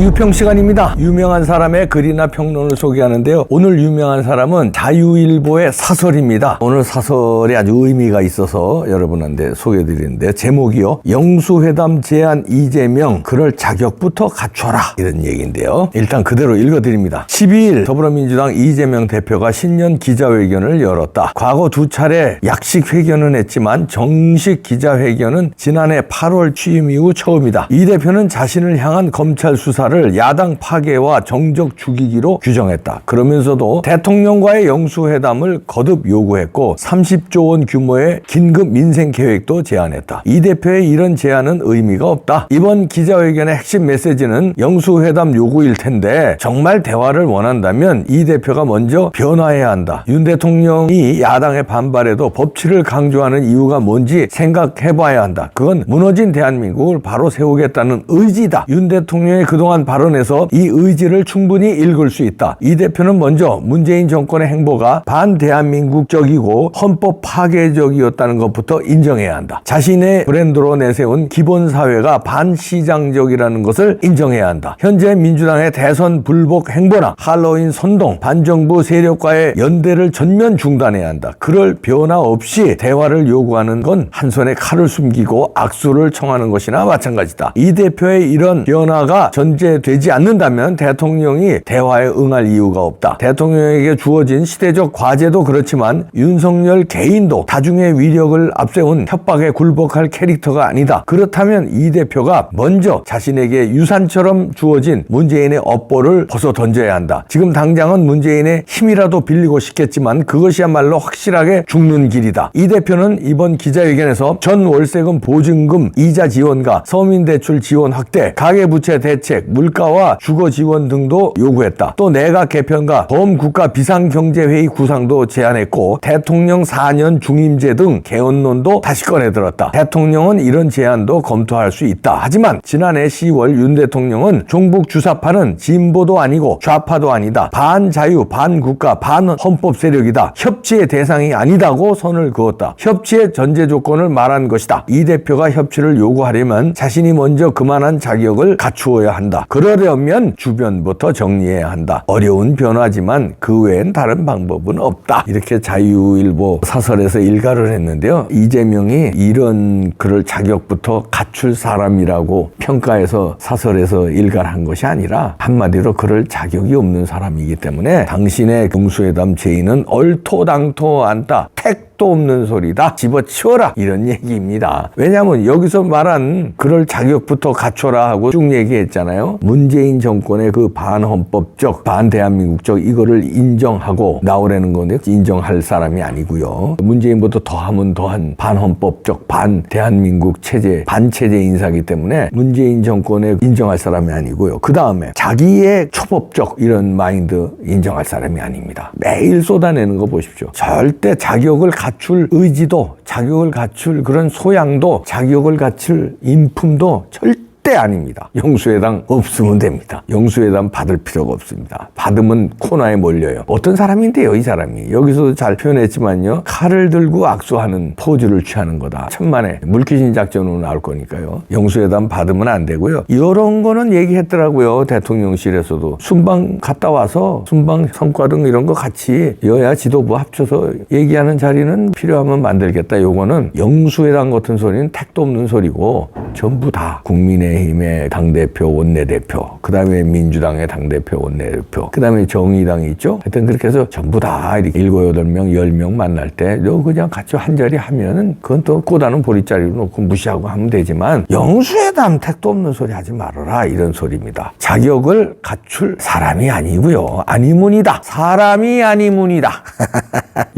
자유평 시간입니다. 유명한 사람의 글이나 평론을 소개하는데요. 오늘 유명한 사람은 자유일보의 사설입니다. 오늘 사설이 아주 의미가 있어서 여러분한테 소개해드리는데 제목이요. 영수회담 제안 이재명 그럴 자격부터 갖춰라 이런 얘기인데요. 일단 그대로 읽어드립니다. 12일 더불어민주당 이재명 대표가 신년 기자회견을 열었다. 과거 두 차례 약식 회견은 했지만 정식 기자회견은 지난해 8월 취임 이후 처음이다. 이 대표는 자신을 향한 검찰 수사를 야당 파괴와 정적 죽이기로 규정했다. 그러면서도 대통령과의 영수회담을 거듭 요구했고 30조 원 규모의 긴급 민생 계획도 제안했다. 이 대표의 이런 제안은 의미가 없다. 이번 기자회견의 핵심 메시지는 영수회담 요구일 텐데 정말 대화를 원한다면 이 대표가 먼저 변화해야 한다. 윤 대통령이 야당의 반발에도 법치를 강조하는 이유가 뭔지 생각해봐야 한다. 그건 무너진 대한민국을 바로 세우겠다는 의지다. 윤 대통령의 그동안 발언에서 이 의지를 충분히 읽을 수 있다. 이 대표는 먼저 문재인 정권의 행보가 반대한민국적이고 헌법 파괴적이었다는 것부터 인정해야 한다. 자신의 브랜드로 내세운 기본사회가 반시장적이라는 것을 인정해야 한다. 현재 민주당의 대선 불복 행보나 할로윈 선동, 반정부 세력과의 연대를 전면 중단해야 한다. 그럴 변화 없이 대화를 요구하는 건 한 손에 칼을 숨기고 악수를 청하는 것이나 마찬가지다. 이 대표의 이런 변화가 전제되지 않는다면 대통령이 대화에 응할 이유가 없다. 대통령에게 주어진 시대적 과제도 그렇지만 윤석열 개인도 다중의 위력을 앞세운 협박에 굴복할 캐릭터가 아니다. 그렇다면 이 대표가 먼저 자신에게 유산처럼 주어진 문재인의 업보를 벗어 던져야 한다. 지금 당장은 문재인의 힘이라도 빌리고 싶겠지만 그것이야말로 확실하게 죽는 길이다. 이 대표는 이번 기자회견에서 전 월세금 보증금 이자 지원과 서민대출 지원 확대, 가계부채 대책, 물가와 주거 지원 등도 요구했다. 또 내각 개편과 범국가 비상경제회의 구상도 제안했고 대통령 4년 중임제 등 개헌론도 다시 꺼내들었다. 대통령은 이런 제안도 검토할 수 있다. 하지만 지난해 10월 윤 대통령은 종북 주사파는 진보도 아니고 좌파도 아니다. 반자유, 반국가, 반헌법 세력이다. 협치의 대상이 아니다고 선을 그었다. 협치의 전제 조건을 말한 것이다. 이 대표가 협치를 요구하려면 자신이 먼저 그만한 자격을 갖추어야 한다. 그러려면 주변부터 정리해야 한다. 어려운 변화지만 그 외엔 다른 방법은 없다. 이렇게 자유일보 사설에서 일가를 했는데요. 이재명이 이런 그럴 자격부터 갖출 사람이라고 평가해서 사설에서 일가를 한 것이 아니라 한마디로 그럴 자격이 없는 사람이기 때문에 당신의 영수회담 제의는 얼토당토 않다. 택도 없는 소리다. 집어치워라. 이런 얘기입니다. 왜냐하면 여기서 말한 그럴 자격부터 갖춰라 하고 쭉 얘기했잖아요. 문재인 정권의 그 반헌법적, 반대한민국적 이거를 인정하고 나오라는 건데 인정할 사람이 아니고요. 문재인보다 더하면 더한 반헌법적, 반대한민국 체제, 반체제 인사기 때문에 문재인 정권에 인정할 사람이 아니고요. 그 다음에 자기의 초법적 이런 마인드 인정할 사람이 아닙니다. 매일 쏟아내는 거 보십시오. 절대 자격을 갖출 의지도, 자격을 갖출 그런 소양도, 자격을 갖출 인품도 절대 아닙니다. 영수회담 없으면 됩니다. 영수회담 받을 필요가 없습니다. 받으면 코너에 몰려요. 어떤 사람인데요, 이 사람이. 여기서도 잘 표현했지만요. 칼을 들고 악수하는 포즈를 취하는 거다. 천만에 물귀신 작전으로 나올 거니까요. 영수회담 받으면 안 되고요. 이런 거는 얘기했더라고요. 대통령실에서도. 순방 갔다 와서 순방 성과 등 이런 거 같이 여야 지도부 합쳐서 얘기하는 자리는 필요하면 만들겠다. 요거는 영수회담 같은 소리는 택도 없는 소리고 전부 다 국민의힘의 당대표, 원내대표, 그 다음에 민주당의 당대표, 원내대표, 그 다음에 정의당이 있죠. 하여튼 그렇게 해서 전부 다 이렇게 7, 8명, 10명 만날 때 너 그냥 같이 한 자리 하면은 그건 또 꼬다는 보릿자리로 놓고 무시하고 하면 되지만 영수회담 택도 없는 소리 하지 말아라 이런 소리입니다. 자격을 갖출 사람이 아니고요. 아니문이다. 사람이 아니문이다.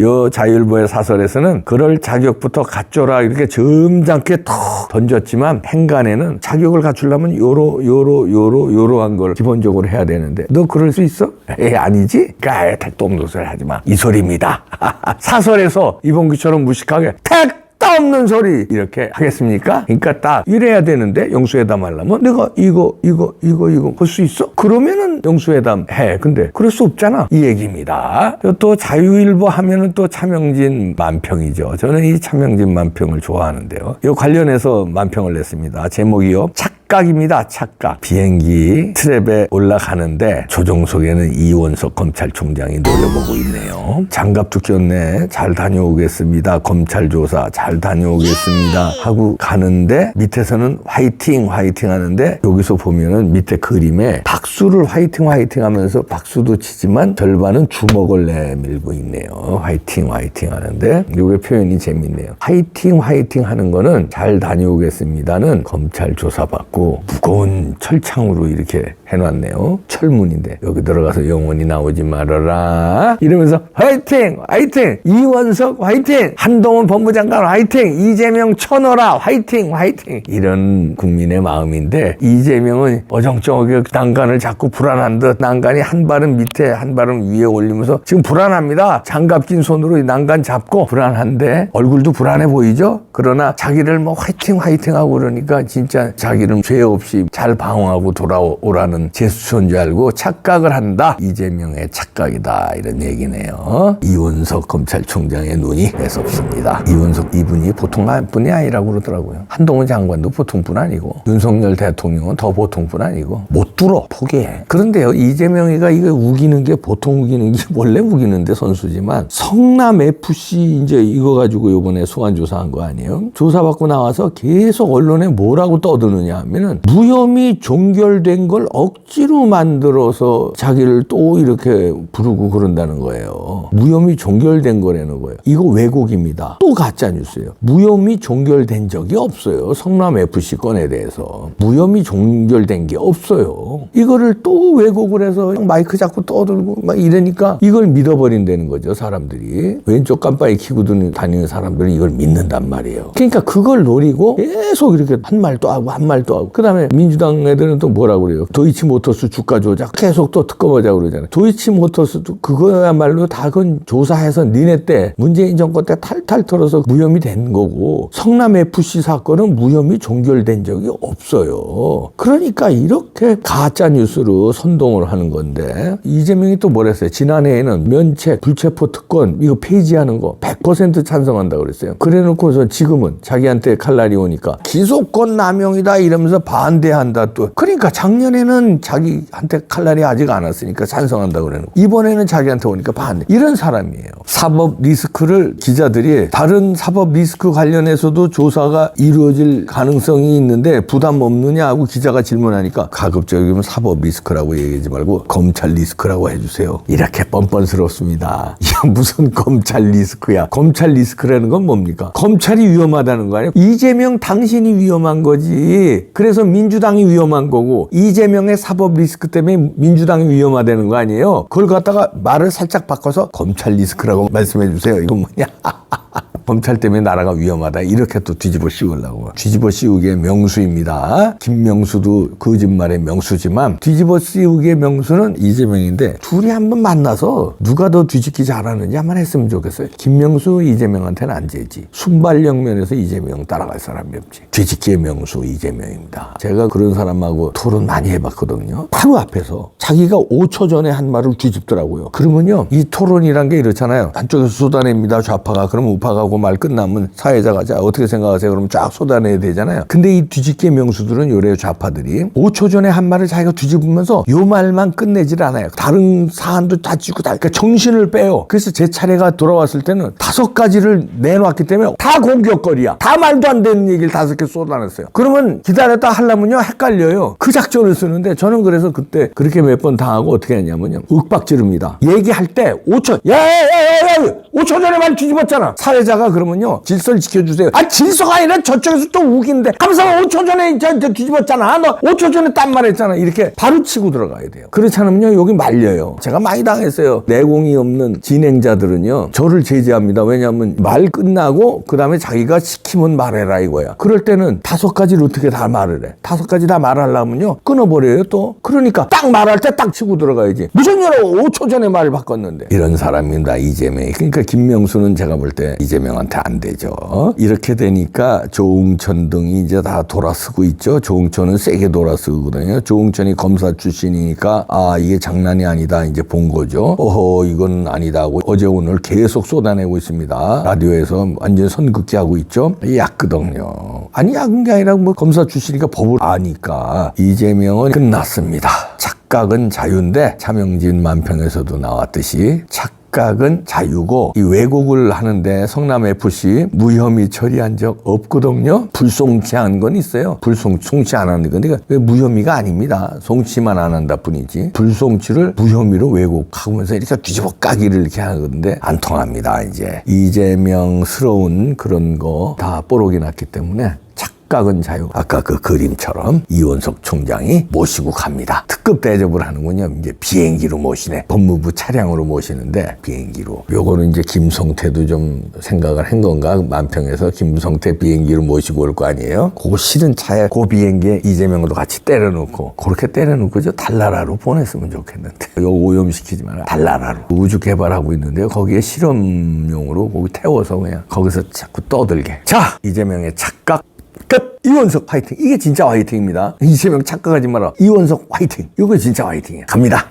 요 자유일보의 사설에서는 그럴 자격부터 갖춰라 이렇게 점잖게 턱 던졌지만 행간에는 자격을 갖추려면 요러한 걸 기본적으로 해야 되는데 너 그럴 수 있어? 에이 아니지? 그러니까 택도 없는 소리 하지 마. 이 소리입니다. 사설에서 이봉규처럼 무식하게 택도 없는 소리 이렇게 하겠습니까? 그러니까 딱 이래야 되는데 영수회담 하려면 내가 이거 할 수 있어? 그러면은 영수회담 해. 근데 그럴 수 없잖아. 이 얘기입니다. 또 자유일보 하면은 또 차명진 만평이죠. 저는 이 차명진 만평을 좋아하는데요. 이 관련해서 만평을 냈습니다. 제목이요. 착각입니다. 착각. 비행기 트랩에 올라가는데 조종석에는 이원석 검찰총장이 노려보고 있네요. 장갑도 꼈네. 잘 다녀오겠습니다. 검찰 조사 잘 다녀오겠습니다. 하고 가는데 밑에서는 화이팅 화이팅 하는데 여기서 보면은 밑에 그림에 박수를 화이팅 화이팅 하면서 박수도 치지만 절반은 주먹을 내밀고 있네요. 화이팅 화이팅 하는데 이게 표현이 재밌네요. 화이팅 화이팅 하는 거는 잘 다녀오겠습니다는 검찰 조사받고 무거운 철창으로 이렇게 해놨네요. 철문인데 여기 들어가서 영원히 나오지 말아라 이러면서 화이팅 화이팅 이원석 화이팅 한동훈 법무장관 화이팅 이재명 쳐넣어라 화이팅 화이팅 이런 국민의 마음인데 이재명은 어정쩡하게 난간을 자꾸 불안한 듯 난간이 한 발은 밑에 한 발은 위에 올리면서 지금 불안합니다. 장갑 낀 손으로 난간 잡고 불안한데 얼굴도 불안해 보이죠? 그러나 자기를 뭐 화이팅 화이팅 하고 그러니까 진짜 자기는 죄 없이 잘 방어하고 돌아오라는 제스처인 줄 알고 착각을 한다. 이재명의 착각이다. 이런 얘기네요. 이원석 검찰총장의 눈이 매섭습니다. 이원석 이분이 보통 분이 아니라고 그러더라고요. 한동훈 장관도 보통 분 아니고 윤석열 대통령은 더 보통 분 아니고 못 뚫어. 포기해. 그런데요. 이재명이가 이거 우기는 게 보통 우기는 게 원래 우기는데 선수지만 성남FC 이제 이거 가지고 이번에 소환조사한 거 아니에요? 조사받고 나와서 계속 언론에 뭐라고 떠드느냐 하면은 무혐의 종결된 걸 억지로 만들어서 자기를 또 이렇게 부르고 그런다는 거예요. 무혐의 종결된 거라는 거예요. 이거 왜곡입니다. 또 가짜 뉴스예요. 무혐의 종결된 적이 없어요. 성남FC 건에 대해서. 무혐의 종결된 게 없어요. 이거를 또 왜곡을 해서 마이크 잡고 떠들고 막 이러니까 이걸 믿어버린다는 거죠. 사람들이. 왼쪽 깜빡이 켜고 다니는 사람들은 이걸 믿는단 말이에요. 그러니까 그걸 노리고 계속 이렇게 한 말 또 하고 한 말 또 하고 그다음에 민주당 애들은 또 뭐라고 그래요. 도이치모터스 주가 조작 계속 또 특검하자고 그러잖아요. 도이치모터스도 그거야말로 다 그건 조사해서 니네 때 문재인 정권 때 탈탈 털어서 무혐의 된 거고 성남FC 사건은 무혐의 종결된 적이 없어요. 그러니까 이렇게 가짜 뉴스로 선동을 하는 건데 이재명이 또 뭐랬어요. 지난해에는 면책, 불체포 특권 이거 폐지하는 거 100% 찬성한다고 그랬어요. 그래놓고서 지금은 자기한테 칼날이 오니까 기소권 남용이다 이러면서 반대한다 또. 그러니까 작년에는 자기한테 칼날이 아직 안 왔으니까 찬성한다고 그러는 거. 이번에는 자기한테 오니까 반대. 이런 사람이에요. 사법 리스크를 기자들이 다른 사법 리스크 관련해서도 조사가 이루어질 가능성이 있는데 부담 없느냐 하고 기자가 질문하니까 가급적이면 사법 리스크라고 얘기하지 말고 검찰 리스크라고 해주세요. 이렇게 뻔뻔스럽습니다. 이게 무슨 검찰 리스크야. 검찰 리스크라는 건 뭡니까? 검찰이 위험하다는 거 아니에요? 이재명 당신이 위험한 거지. 그래서 민주당이 위험한 거고 이재명의 사법 리스크 때문에 민주당이 위험하다는 거 아니에요? 그걸 갖다가 말을 살짝 바꿔서 검찰 리스크라고 말씀해 주세요. 이건 뭐냐? 검찰 때문에 나라가 위험하다. 이렇게 또 뒤집어 씌우려고. 뒤집어 씌우기의 명수입니다. 김명수도 거짓말의 명수지만 뒤집어 씌우기의 명수는 이재명인데 둘이 한번 만나서 누가 더 뒤집기 잘하는지 한번 했으면 좋겠어요. 김명수 이재명한테는 안 되지. 순발력 면에서 이재명 따라갈 사람이 없지. 뒤집기의 명수 이재명입니다. 제가 그런 사람하고 토론 많이 해봤거든요. 바로 앞에서 자기가 5초 전에 한 말을 뒤집더라고요. 그러면요. 이 토론이란 게 이렇잖아요. 한쪽에서 쏟아냅니다. 좌파가. 그럼 우파가 말 끝나면 사회자가 자 어떻게 생각하세요? 그러면 쫙 쏟아내야 되잖아요. 근데 이 뒤집기 명수들은 요래 좌파들이 5초 전에 한 말을 자기가 뒤집으면서 요 말만 끝내질 않아요. 다른 사안도 다 짚고 다 그러니까 정신을 빼요. 그래서 제 차례가 돌아왔을 때는 5가지를 내놓았기 때문에 다 공격거리야. 다 말도 안 되는 얘기를 5개 쏟아냈어요. 그러면 기다렸다 하려면요 헷갈려요. 그 작전을 쓰는데 저는 그래서 그때 그렇게 몇 번 당하고 어떻게 했냐면요. 윽박지릅니다. 얘기할 때 5초 야야야야 5초 전에 말 뒤집었잖아. 사회자가 그러면요 질서를 지켜주세요. 아 질서가 아니라 저쪽에서 또 우긴데 하면서 5초 전에 저 뒤집었잖아. 너 5초 전에 딴 말 했잖아. 이렇게 바로 치고 들어가야 돼요. 그렇지 않으면요 여기 말려요. 제가 많이 당했어요. 내공이 없는 진행자들은요 저를 제지합니다. 왜냐하면 말 끝나고 그 다음에 자기가 시키면 말해라 이거야. 그럴 때는 5가지를 어떻게 다 말을 해. 5가지 다 말하려면요 끊어버려요 또. 그러니까 딱 말할 때 딱 치고 들어가야지. 무슨 일로 5초 전에 말을 바꿨는데. 이런 사람입니다 이재명이. 그러니까 김명수는 제가 볼 때 이재명한테 안 되죠. 이렇게 되니까 조응천 등이 이제 다 돌아서고 있죠. 조응천은 세게 돌아서거든요. 조응천이 검사 출신이니까 이게 장난이 아니다 이제 본 거죠. 이건 아니다 하고 어제 오늘 계속 쏟아내고 있습니다. 라디오에서 완전 선긋기 하고 있죠. 약거든요. 아니 약은 게 아니라 뭐 검사 출신이니까 법을 아니까. 이재명은 끝났습니다. 착각은 자유인데 차명진 만평에서도 나왔듯이 착각은 자유고 이 왜곡을 하는데 성남FC 무혐의 처리한 적 없거든요. 불송치한 건 있어요. 송치 안 하는 건 그러니까 무혐의가 아닙니다. 송치만 안 한다 뿐이지 불송치를 무혐의로 왜곡하면서 이렇게 뒤집어 까기를 이렇게 하는데 안 통합니다. 이제 이재명스러운 그런 거 다 뽀록이 났기 때문에 착각은 자유. 아까 그 그림처럼 이원석 총장이 모시고 갑니다. 특급 대접을 하는군요. 이제 비행기로 모시네. 법무부 차량으로 모시는데 비행기로. 요거는 이제 김성태도 좀 생각을 한 건가? 만평에서 김성태 비행기로 모시고 올 거 아니에요? 그거 실은 차에 그 비행기에 이재명도 같이 때려놓고 그렇게 때려놓고 저 달나라로 보냈으면 좋겠는데. 이거 오염시키지 마라. 달나라로. 우주 개발하고 있는데요. 거기에 실험용으로 거기 태워서 그냥 거기서 자꾸 떠들게. 자, 이재명의 착각. 끝! 이원석 화이팅! 이게 진짜 화이팅입니다. 이재명 착각하지 마라. 이원석 화이팅! 이거 진짜 화이팅이야. 갑니다.